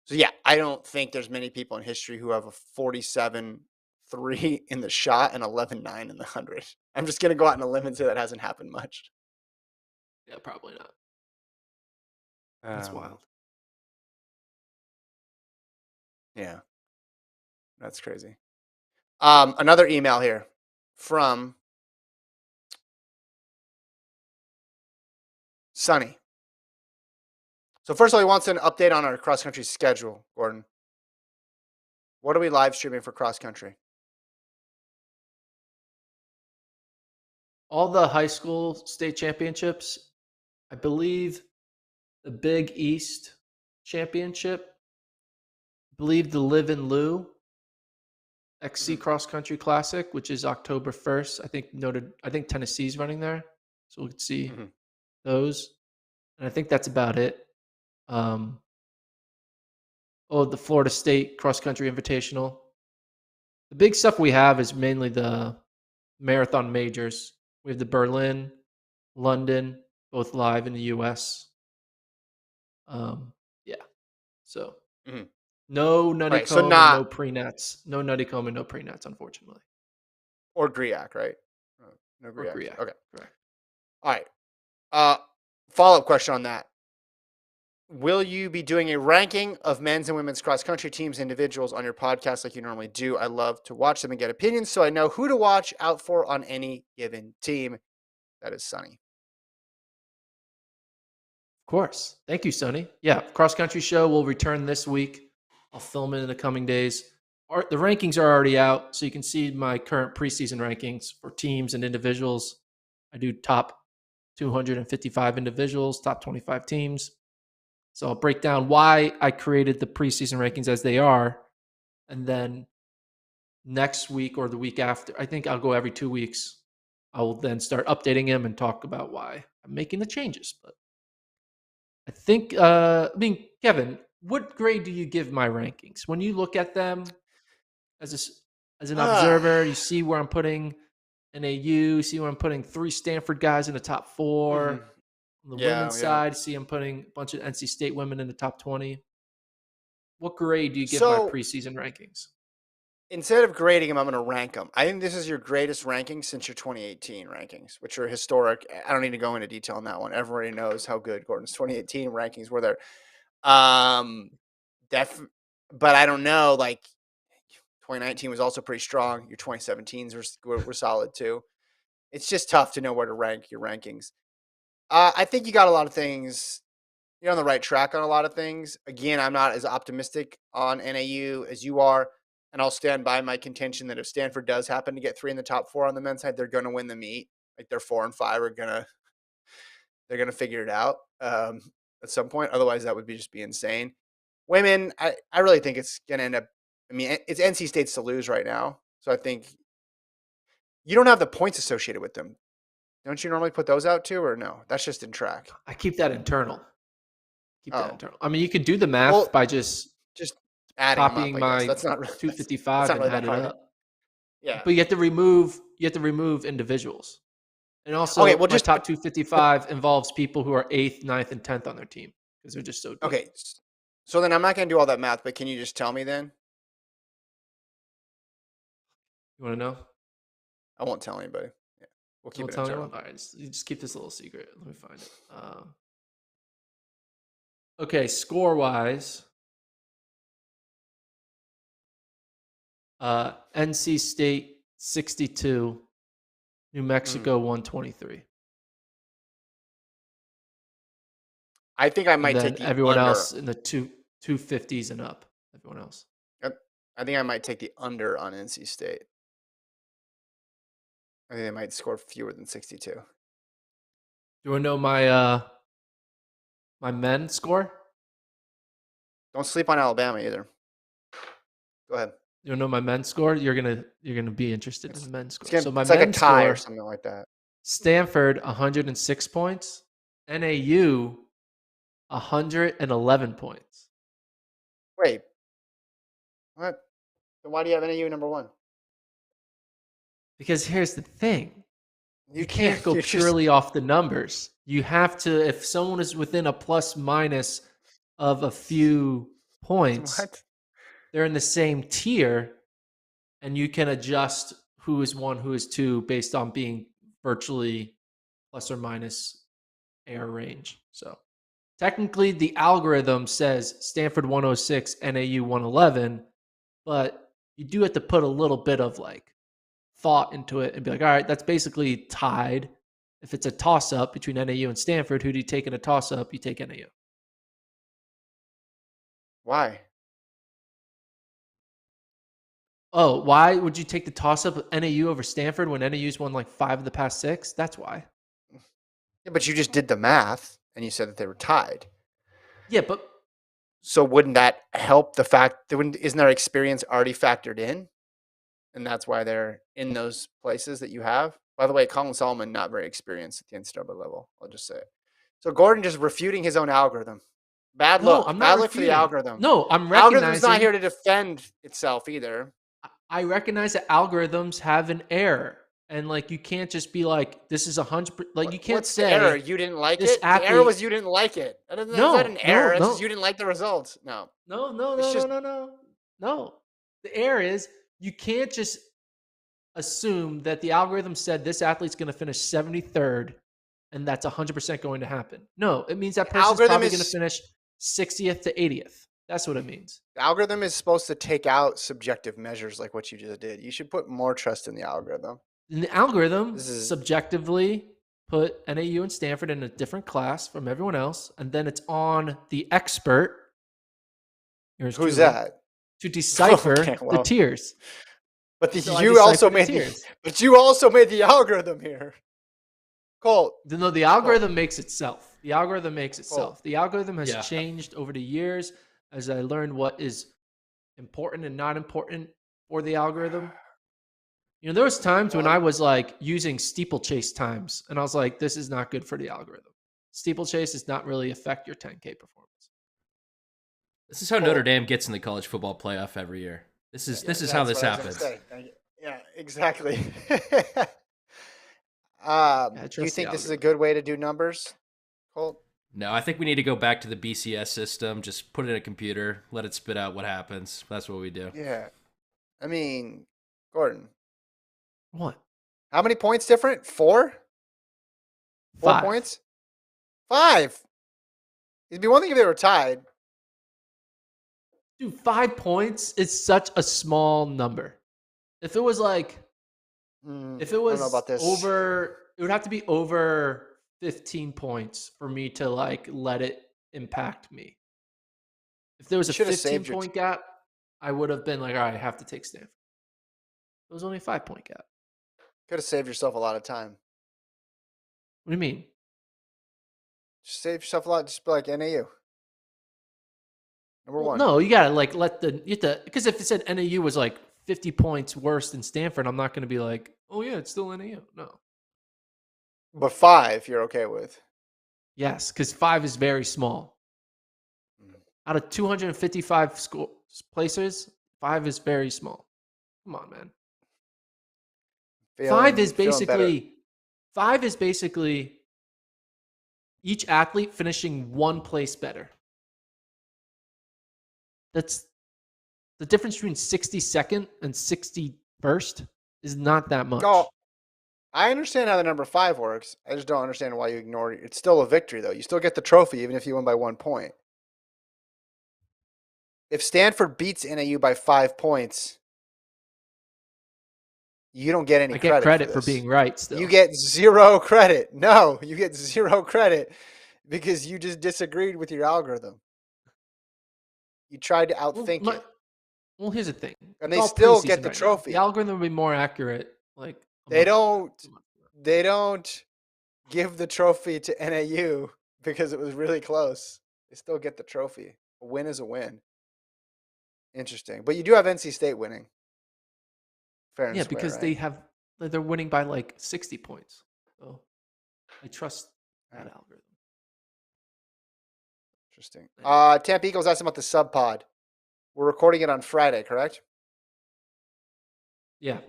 So yeah, I don't think there's many people in history who have a 47.3 in the shot and 11.9 in the 100. I'm just gonna go out on a limb and say that hasn't happened much. Yeah, probably not. That's wild. Yeah, that's crazy. Another email here from Sunny. So first of all, he wants an update on our cross country schedule, Gordon. What are we live streaming for cross country? All the high school state championships, I believe the Big East championship, I believe the Live in Lou XC Cross Country Classic, which is October 1st. I think Tennessee's running there, so we could see those. And I think that's about it. The Florida State Cross Country Invitational. The big stuff we have is mainly the marathon majors. We have the Berlin, London, both live in the U.S. Yeah. So No nutty Okay, so comb and not no pre-nets. No nutty comb and no pre-nets, unfortunately. or Griak, right? No Or Griak. Griak. Okay. Correct. All right. Follow-up question on that. Will you be doing a ranking of men's and women's cross country teams, individuals on your podcast like you normally do? I love to watch them and get opinions so I know who to watch out for on any given team. That is Sunny. Of course. Thank you, Sonny. Yeah, cross country show will return this week. I'll film it in the coming days. The rankings are already out, so you can see my current preseason rankings for teams and individuals. I do top 255 individuals, top 25 teams. So I'll break down why I created the preseason rankings as they are. And then next week or the week after, I think I'll go every 2 weeks. I will then start updating them and talk about why I'm making the changes. But I think, Kevin, what grade do you give my rankings? When you look at them as an Ah, observer, you see where I'm putting NAU, see where I'm putting 3 Stanford guys in the top 4. mhm. On the Yeah, women's yeah. side, see I'm putting a bunch of NC State women in the top 20. What grade do you give my So preseason rankings? instead of grading them, I'm going to rank them. I think this is your greatest ranking since your 2018 rankings, which are historic. I don't need to go into detail on that one. Everybody knows how good Gordon's 2018 rankings were there. Um, def, but I don't know. Like 2019 was also pretty strong. Your 2017s were solid too. It's just tough to know where to rank your rankings. I think you got a lot of things. You're on the right track on a lot of things. Again, I'm not as optimistic on NAU as you are, and I'll stand by my contention that if Stanford does happen to get 3 in the top 4 on the men's side, they're going to win the meet. Like their 4 and 5 are they're gonna figure it out at some point. Otherwise, that would be insane. Women, I really think it's gonna end up. I mean, it's NC State's to lose right now, so I think you don't have the points associated with them. Don't you normally put those out too, or no? That's just in track. I keep that internal. Keep that Oh, internal. I mean, you could do the math well, by just just adding them up. copying I guess my that's not that's 255 not and really add that it hard. up. Yeah. But you have to remove individuals. And Okay. also Well, my just top but 255 involves people who are 8th, ninth, and 10th on their team because they're just so deep. okay. So then I'm not gonna do all that math, but can you just tell me then? You want to know? I won't tell anybody. Yeah, we'll You keep won't it tell anyone? internal. All right, you just keep this a little secret. Let me find it. Okay, score wise, NC State 62, New Mhm. Mexico 123. I think I And might take then the everyone under. else in the 250s and up. Everyone else. I think I might take the under on NC State. I think they might score fewer than 62. Do you want to know my men score? Don't sleep on Alabama either. Go ahead. You want to know my men's score? You're gonna be interested in the It's men's it's score. gonna So my it's like a men's tie or score: something like that. Stanford 106 points, NAU 111 points. Wait, what? Then why do you have NAU number one? Because here's the thing: You you can't can't. go You're just purely off the numbers. You have to, if someone is within a plus minus of a few points, what? they're in the same tier, and you can adjust who is one, who is two, based on being virtually plus or minus air range. So technically, the algorithm says Stanford 106, NAU 111, but you do have to put a little bit of like thought into it and be like, all right, that's basically tied. If it's a toss up between NAU and Stanford, who do you take in a toss up? You take NAU. Why? Oh, why would you take the toss up of NAU over Stanford when NAU's won like 5 of the past 6? That's why. Yeah, but you just did the math and you said that they were tied. Yeah, but So wouldn't that help the fact that isn't their experience already factored in? And that's why they're in those places that you have. By the way, Colin Solomon not very experienced at the NCAA level. I'll just say it. So Gordon just refuting his own algorithm. Bad no, look. I'm not Bad look for the refuting. algorithm. No, I'm Algorithm's not recognizing. here to defend itself either. I recognize that algorithms have an error. And like, you can't just be like, this is 100%. Like, you can't What's the error? say You didn't like this it? The error athlete. was you didn't like it. That's not an No, no, error. That's just no, you didn't like the results. No. no, no, It's no, no, just no, no, no. The error is you can't just assume that the algorithm said this athlete's going to finish 73rd and that's 100% going to happen. No, it means that the person's algorithm probably going to is finish 60th to 80th. That's what it means. the algorithm is supposed to take out subjective measures like what you just did. You should put more trust in the algorithm. And the algorithm This is subjectively put NAU and Stanford in a different class from everyone else, and then it's on the expert, yours who's truly, that? to decipher Okay, the well, tiers. but So I you also decipher the made tiers. you also made the algorithm here. Colt. No, the Colt. algorithm makes itself. The algorithm makes Colt. itself. The algorithm has Yeah. changed over the years as I learned what is important and not important for the algorithm. You know, there was times when I was like using steeplechase times, and I was like, this is not good for the algorithm. Steeplechase does not really affect your 10K performance. This is how Notre Dame gets in the college football playoff every year. This is how this happens. Yeah, exactly. I Do you trust the think this is a algorithm. good way to do numbers, Colt? No, I think we need to go back to the BCS system. Just put it in a computer, let it spit out what happens. That's what we do. Yeah. I mean, Gordon, What? how many points different? 4? 4 5. points? 5. It'd be one thing if they were tied. Dude, 5 points is such a small number. If it was like, if it I don't know was about this. over, it would have to be over 15 points for me to like let it impact me. If there was You a should have 15 saved your point gap, I would have been like, all right, I have to take Stanford. It was only a 5 point gap. Could have saved yourself a lot of time. What do you mean? Just save yourself a lot. Just be like NAU. Number Well, one. no, you gotta like let the because if it said NAU was like 50 points worse than Stanford, I'm not gonna be like, oh yeah, it's still NAU. No. But 5 you're okay with. Yes, because 5 is very small. Out of 255 places, 5 is very small. Come on, man. Five is basically each athlete finishing one place better. That's the difference between 62nd and 61st is not that much. No, I understand how the number 5 works. I just don't understand why you ignore it. It's still a victory, though. You still get the trophy, even if you win by 1 point. If Stanford beats NAU by 5 points, you don't get any I get credit for for being right still. You get 0 credit. No, you get 0 credit because you just disagreed with your algorithm. You tried to outthink it. Well, here's the thing. And It's they all still get preseason the right now. trophy. The algorithm will be more accurate. Like They don't give the trophy to NAU because it was really close. They still get the trophy. A win is a win. Interesting. But you do have NC State winning. Fair and Yeah, square, because right? they're winning by like 60 points. So I trust that algorithm. Interesting. Tampa Eagles asked about the sub pod. We're recording it on Friday, correct? Yeah.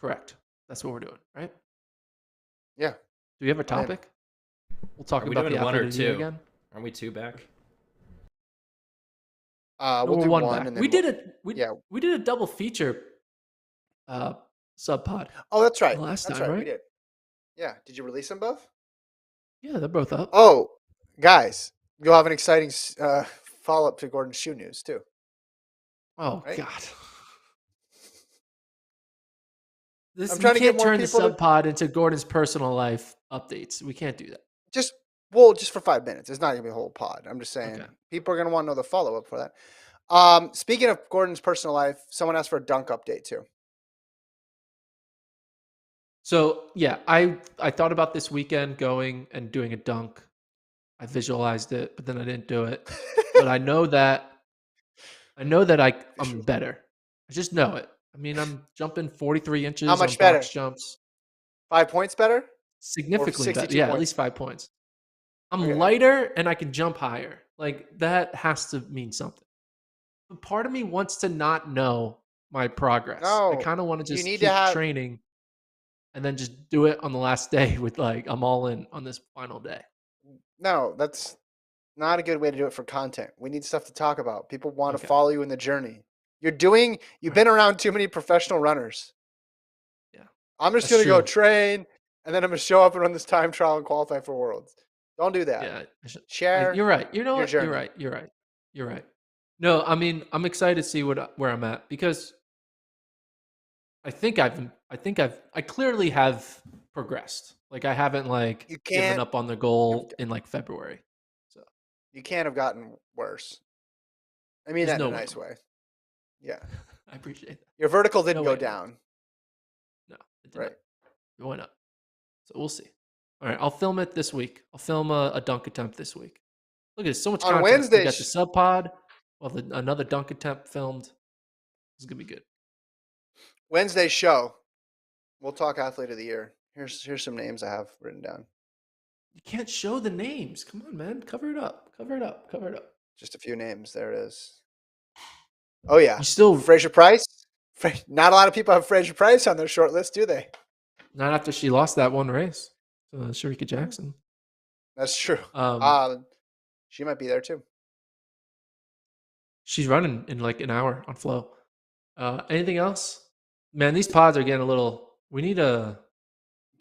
Correct. That's what we're doing, right? Yeah. Do we have a topic? We'll talk Are we about doing the one athlete or of the year two? again. Aren't we 2 back? We'll do one one back. and then we did a double feature sub pod. Oh, that's right. Last That's time, right? We did. Yeah. Did you release them both? Yeah, they're both up. Oh, guys, you'll have an exciting follow-up to Gordon's shoe news, too. Oh, right? God. I'm trying to get more turn the people sub pod into Gordon's personal life updates. We can't do that. Just for 5 minutes. It's not going to be a whole pod. I'm just saying people are going to want to know the follow-up for that. Speaking of Gordon's personal life, someone asked for a dunk update, too. So, yeah, I thought about this weekend going and doing a dunk. I visualized it, but then I didn't do it. But I know that I'm better. I just know it. I mean, I'm jumping 43 inches How much on better? box jumps. 5 points better? Significantly better. 62 Yeah, points? at least 5 points. I'm Okay. lighter and I can jump higher. Like, that has to mean something. But part of me wants to not know my progress. I No, kind of want to you just need to keep have. training and then just do it on the last day with like I'm all in on this final day. No, that's not a good way to do it for content. We need stuff to talk about. People want to Okay. follow you in the journey. You've been around too many professional runners. Yeah. I'm just That's going to go true. train and then I'm going to show up and run this time trial and qualify for Worlds. Don't do that. Yeah. Share You're right. You know your what? You're journey. right. You're right. You're right. No, I mean, I'm excited to see where I'm at because I clearly have progressed. Like I haven't like You given can't up on the goal in like February. So you can't have gotten worse. I mean there's that in no a way. nice way. Yeah. I appreciate that. Your vertical didn't No go way. down. No, it did Right. not. It went up. So we'll see. All right, I'll film it this week. I'll film a dunk attempt this week. Look at this, so much On content. We Wednesday, got the sub pod. Well, another dunk attempt filmed. It's gonna be good. Wednesday's show. We'll talk athlete of the year. Here's some names I have written down. You can't show the names. Come on, man. Cover it up. Cover it up. Cover it up. Just a few names. There it is. Oh yeah, You still Fraser Price. Not a lot of people have Fraser Price on their short list, do they? not after she lost that one race. Sharika Jackson. That's true. She might be there too. She's running in like an hour on Flow. Anything else? Man, these pods are getting a little. We need a.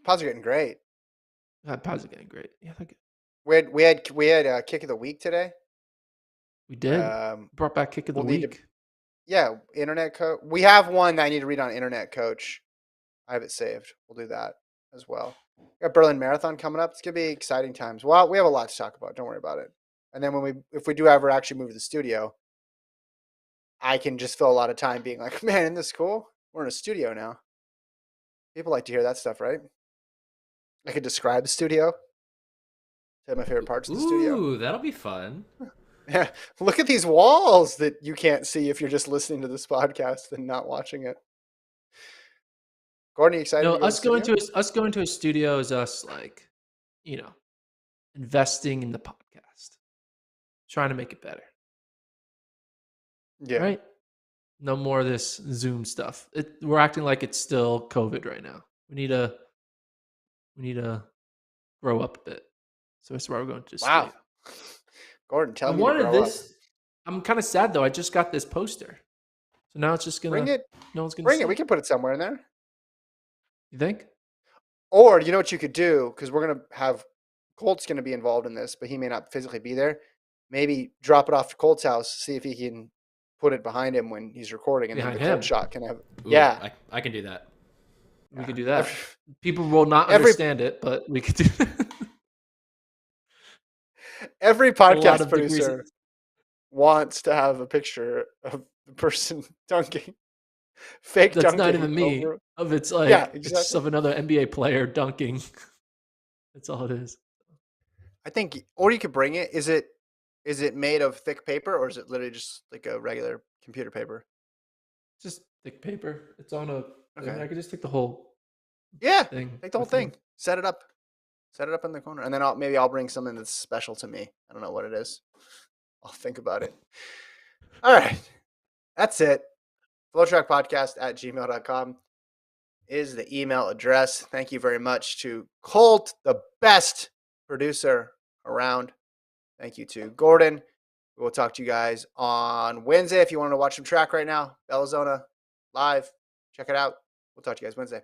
Pods are getting great. Pods are getting great. Yeah, they're good. We had a kick of the week today. We did. Brought back kick of the week. Yeah, internet coach. We have one that I need to read on Internet Coach. I have it saved. We'll do that as well. We got Berlin Marathon coming up. It's gonna be exciting times. Well, we have a lot to talk about. Don't worry about it. And then if we do ever actually move to the studio, I can just fill a lot of time being like, man, isn't this cool? We're in a studio now. People like to hear that stuff, right? I could describe the studio. Say my favorite parts of the studio. Ooh, that'll be fun. Yeah, look at these walls that you can't see if you're just listening to this podcast and not watching it. Gordon, you excited? No, to go us going to a studio is us like, investing in the podcast, trying to make it better. Yeah. Right. No more of this Zoom stuff. We're acting like it's still COVID right now. We need to grow up a bit. So that's why we're going to the studio. Gordon, tell me to grow up. I'm kind of sad though. I just got this poster. So now it's just gonna Bring it. No one's gonna Bring see it. We can put it somewhere in there. You think? Or you know what you could do, because we're gonna have Colt's gonna be involved in this, but he may not physically be there. Maybe drop it off to Colt's house, see if he can put it behind him when he's recording, and Behind then the Colt him? shot can have. Ooh, Yeah, I can do that. We could do that. People will not understand it, but we could do that. Every A lot podcast of producer wants to have a picture of the person dunking, fake That's dunking. not even me. It's like Yeah, it's exactly. of another NBA player dunking. That's all it is. I think, or you could bring it. Is it made of thick paper, or is it literally just like a regular computer paper? It's just thick paper. It's on a. Okay. I could just take the whole. Yeah, thing. take the whole thing. Set it up in the corner, and then I'll bring something that's special to me. I don't know what it is. I'll think about it. All right, that's it. FloTrackPodcast@gmail.com is the email address. Thank you very much to Colt, the best producer around. Thank you to Gordon. We'll talk to you guys on Wednesday. If you want to watch some track right now, Bellazona live, check it out. We'll talk to you guys Wednesday.